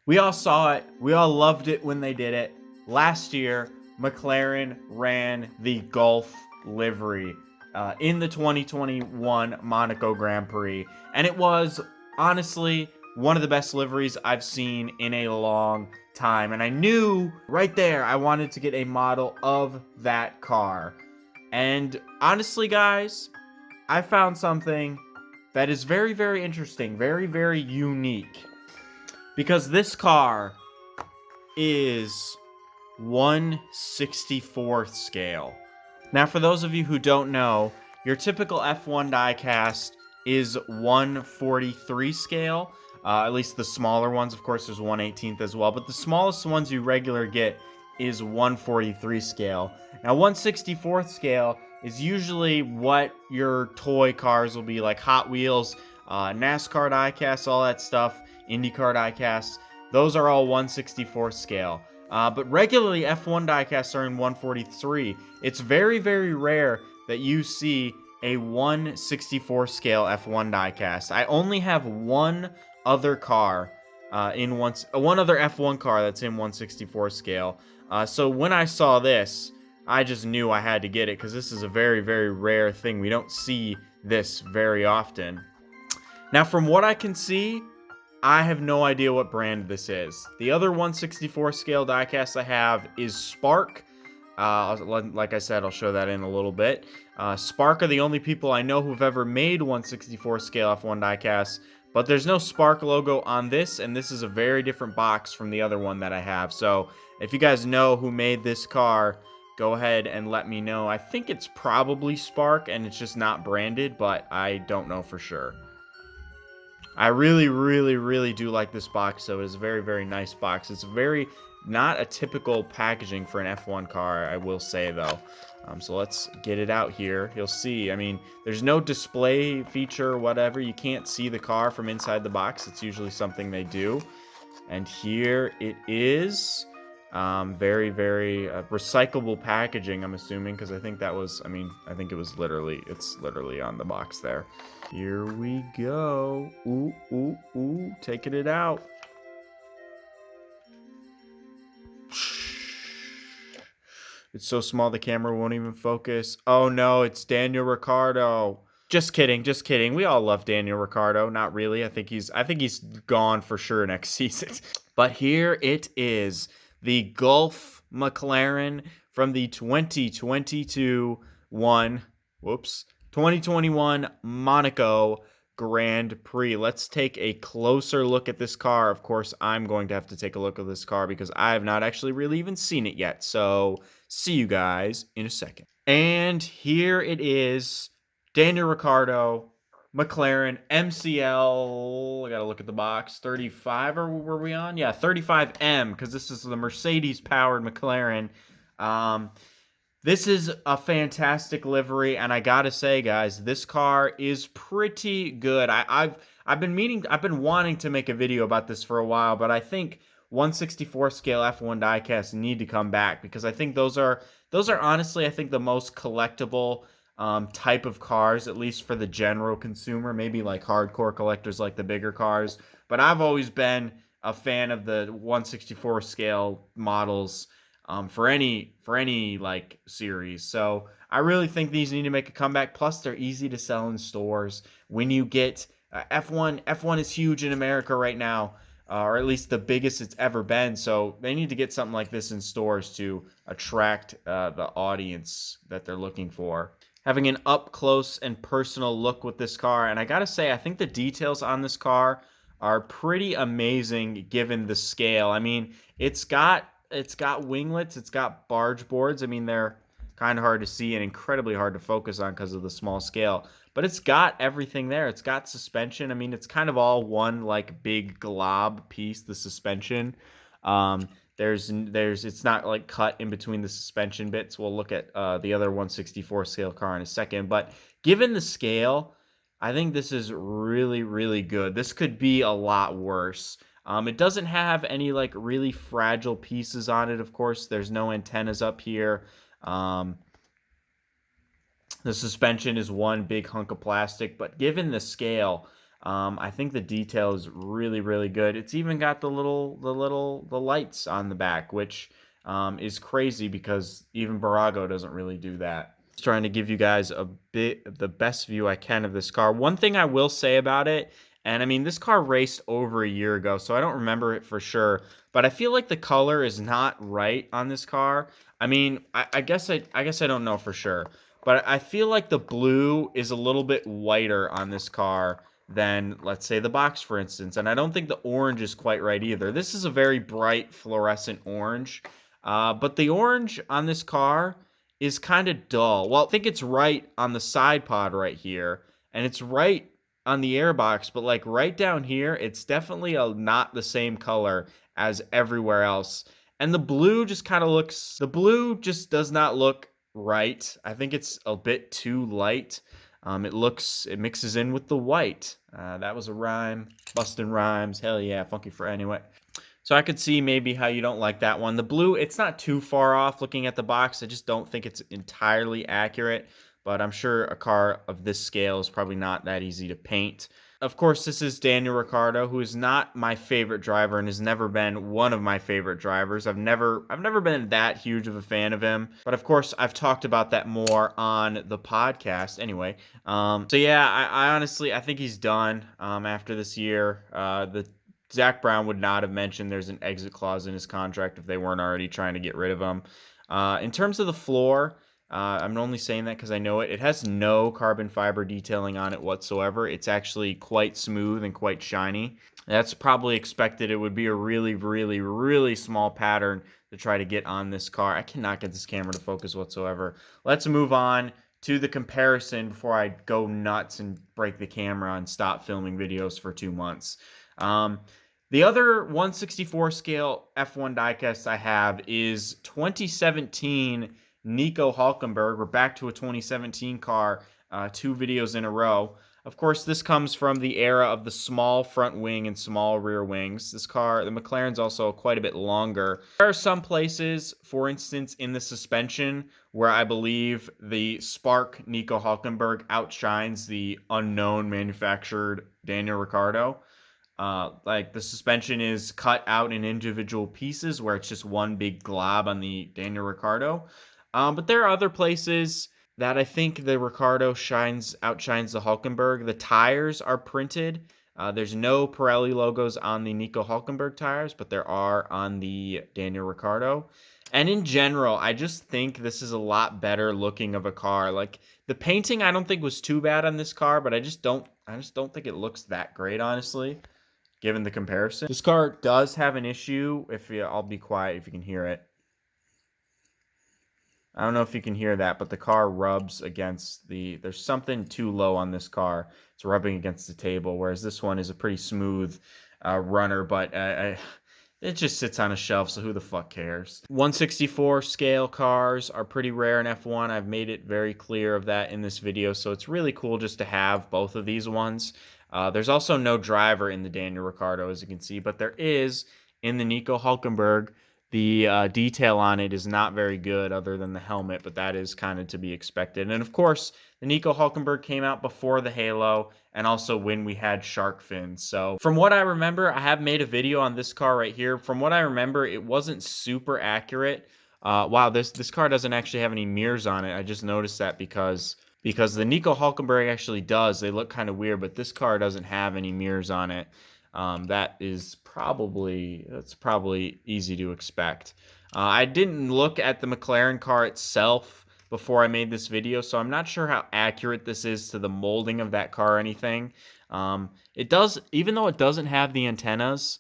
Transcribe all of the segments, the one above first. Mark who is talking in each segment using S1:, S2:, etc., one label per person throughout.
S1: We all saw it. We all loved it when they did it. Last year, McLaren ran the Gulf livery in the 2021 Monaco Grand Prix. And it was honestly one of the best liveries I've seen in a long time. And I knew right there I wanted to get a model of that car. And honestly, guys, I found something that is very, very interesting, very, very unique. Because this car is 1/64th scale. Now, for those of you who don't know, your typical F1 diecast is 1/43 scale. At least the smaller ones, of course, there's 1/18th as well. But the smallest ones you regular get is 1/43 scale. Now, 1/64th scale is usually what your toy cars will be, like Hot Wheels, NASCAR diecasts, all that stuff, IndyCar diecasts. Those are all 1/64th scale. But regularly F1 diecasts are in 1/43. It's very, very rare that you see a 1/64 scale F1 diecast. I only have one other car one other F1 car that's in 1/64 scale. So when I saw this, I just knew I had to get it because this is a very, very rare thing. We don't see this very often. Now, from what I can see, I have no idea what brand this is. The other 1/64 scale diecast I have is Spark. Like I said, I'll show that in a little bit. Spark are the only people I know who've ever made 1/64 scale F1 diecasts, but there's no Spark logo on this, and this is a very different box from the other one that I have. So if you guys know who made this car, go ahead and let me know. I think it's probably Spark, and it's just not branded, but I don't know for sure. I really, really, really do like this box, so it's a very, very nice box. It's very not a typical packaging for an F1 car, I will say, though. So let's get it out here. You'll see, I mean, there's no display feature or whatever. You can't see the car from inside the box. It's usually something they do. And here it is. Very, very recyclable packaging, I'm assuming, because I think that was, I think it's literally on the box there. Here we go. Ooh, ooh, ooh, taking it out. It's so small the camera won't even focus. Oh no, it's Daniel Ricciardo. Just kidding, just kidding. We all love Daniel Ricciardo. Not really. I think he's gone for sure next season. But here it is. The Gulf McLaren from the 2021 Monaco Grand Prix. Let's take a closer look at this car. Of course, I'm going to have to take a look at this car because I have not actually really even seen it yet. So, see you guys in a second. And here it is. Daniel Ricciardo, McLaren MCL, I gotta look at the box, 35, or were we on? Yeah, 35M, because this is the Mercedes-powered McLaren. This is a fantastic livery, and I gotta say, guys, this car is pretty good. I've been wanting to make a video about this for a while, but I think 1/64 scale F1 diecasts need to come back because I think those are honestly, I think, the most collectible type of cars, at least for the general consumer. Maybe like hardcore collectors like the bigger cars, but I've always been a fan of the 1/64 scale models for any like series. So I really think these need to make a comeback. Plus, they're easy to sell in stores. When you get F1 is huge in America right now, or at least the biggest it's ever been. So they need to get something like this in stores to attract the audience that they're looking for. Having an up close and personal look with this car, and I gotta say, I think the details on this car are pretty amazing given the scale. I mean, it's got winglets, it's got barge boards. I mean, they're kind of hard to see and incredibly hard to focus on because of the small scale, but it's got everything there. It's got suspension. I mean, it's kind of all one like big glob piece, the suspension. It's not like cut in between the suspension bits. We'll look at the other 1/64 scale car in a second, but given the scale, I think this is really, really good. This could be a lot worse. It doesn't have any like really fragile pieces on it. Of course, there's no antennas up here. The suspension is one big hunk of plastic, but given the scale, I think the detail is really, really good. It's even got the lights on the back, which is crazy because even Barago doesn't really do that. Just trying to give you guys the best view I can of this car. One thing I will say about it, and I mean, this car raced over a year ago, so I don't remember it for sure, but I feel like the color is not right on this car. I mean, I guess I don't know for sure, but I feel like the blue is a little bit whiter on this car than, let's say, the box, for instance. And I don't think the orange is quite right either. This is a very bright fluorescent orange, but the orange on this car is kind of dull. Well, I think it's right on the side pod right here, and it's right on the airbox, but like right down here, it's definitely not the same color as everywhere else. And the blue just kind of looks, the blue just does not look right. I think it's a bit too light. It mixes in with the white. That was a rhyme. Bustin' rhymes. Hell yeah, funky for anyway. So I could see maybe how you don't like that one. The blue, it's not too far off looking at the box. I just don't think it's entirely accurate, but I'm sure a car of this scale is probably not that easy to paint. Of course, this is Daniel Ricciardo, who is not my favorite driver and has never been one of my favorite drivers. I've never been that huge of a fan of him, but of course, I've talked about that more on the podcast anyway. So yeah, I honestly, I think he's done after this year. The Zach Brown would not have mentioned there's an exit clause in his contract if they weren't already trying to get rid of him. In terms of the floor, I'm only saying that because I know it. It has no carbon fiber detailing on it whatsoever. It's actually quite smooth and quite shiny. That's probably expected. It would be a really, really, really small pattern to try to get on this car. I cannot get this camera to focus whatsoever. Let's move on to the comparison before I go nuts and break the camera and stop filming videos for 2 months. The other 1/64 scale F1 diecast I have is 2017 Nico Hülkenberg. We're back to a 2017 car, 2 videos in a row. Of course, this comes from the era of the small front wing and small rear wings. This car, the McLaren's also quite a bit longer. There are some places, for instance, in the suspension, where I believe the Spark Nico Hülkenberg outshines the unknown manufactured Daniel Ricciardo. Like the suspension is cut out in individual pieces where it's just one big glob on the Daniel Ricciardo. But there are other places that I think the Ricciardo outshines the Hülkenberg. The tires are printed. There's no Pirelli logos on the Nico Hülkenberg tires, but there are on the Daniel Ricciardo. And in general, I just think this is a lot better looking of a car. Like the painting, I don't think was too bad on this car, but I just don't think it looks that great, honestly, given the comparison. This car does have an issue. I'll be quiet if you can hear it. I don't know if you can hear that, but the car rubs against there's something too low on this car. It's rubbing against the table, whereas this one is a pretty smooth runner, but it just sits on a shelf, so who the fuck cares? 1/64 scale cars are pretty rare in F1. I've made it very clear of that in this video, so it's really cool just to have both of these ones. There's also no driver in the Daniel Ricciardo, as you can see, but there is in the Nico Hülkenberg. The detail on it is not very good other than the helmet, but that is kind of to be expected. And of course, the Nico Hülkenberg came out before the Halo and also when we had shark fins. So from what I remember, I have made a video on this car right here. From what I remember, it wasn't super accurate. Wow, this car doesn't actually have any mirrors on it. I just noticed that because the Nico Hülkenberg actually does. They look kind of weird, but this car doesn't have any mirrors on it. That's probably easy to expect. I didn't look at the McLaren car itself before I made this video, so I'm not sure how accurate this is to the molding of that car or anything. It does, even though it doesn't have the antennas,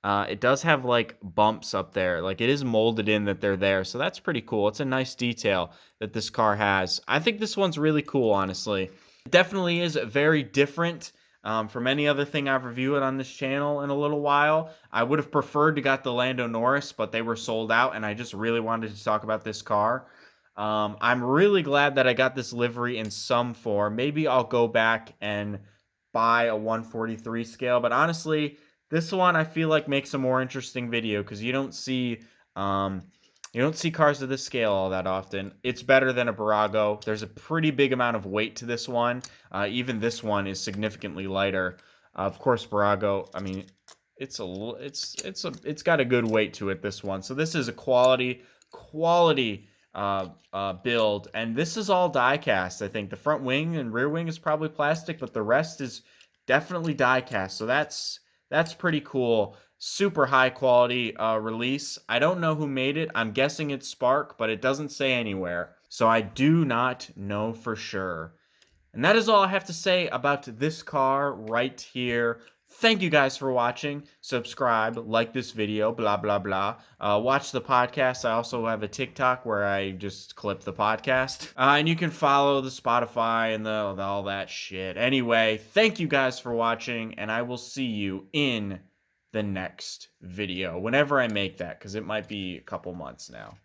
S1: it does have like bumps up there. Like it is molded in that they're there, so that's pretty cool. It's a nice detail that this car has. I think this one's really cool, honestly. It definitely is very different from any other thing I've reviewed on this channel in a little while. I would have preferred to got the Lando Norris, but they were sold out, and I just really wanted to talk about this car. I'm really glad that I got this livery in some form. Maybe I'll go back and buy a 1/43 scale, but honestly, this one I feel like makes a more interesting video because you don't see cars of this scale all that often. It's better than a Barago. There's a pretty big amount of weight to this one. Even this one is significantly lighter. Of course, Barago, I mean, it's got a good weight to it, this one. So this is a quality build, and this is all die cast. I think the front wing and rear wing is probably plastic, but the rest is definitely die cast. So that's pretty cool. Super high quality release. I don't know who made it. I'm guessing it's Spark, but it doesn't say anywhere. So I do not know for sure. And that is all I have to say about this car right here. Thank you guys for watching. Subscribe, like this video, blah, blah, blah. Watch the podcast. I also have a TikTok where I just clip the podcast. And you can follow the Spotify and all that shit. Anyway, thank you guys for watching, and I will see you in the next video, whenever I make that, because it might be a couple months now.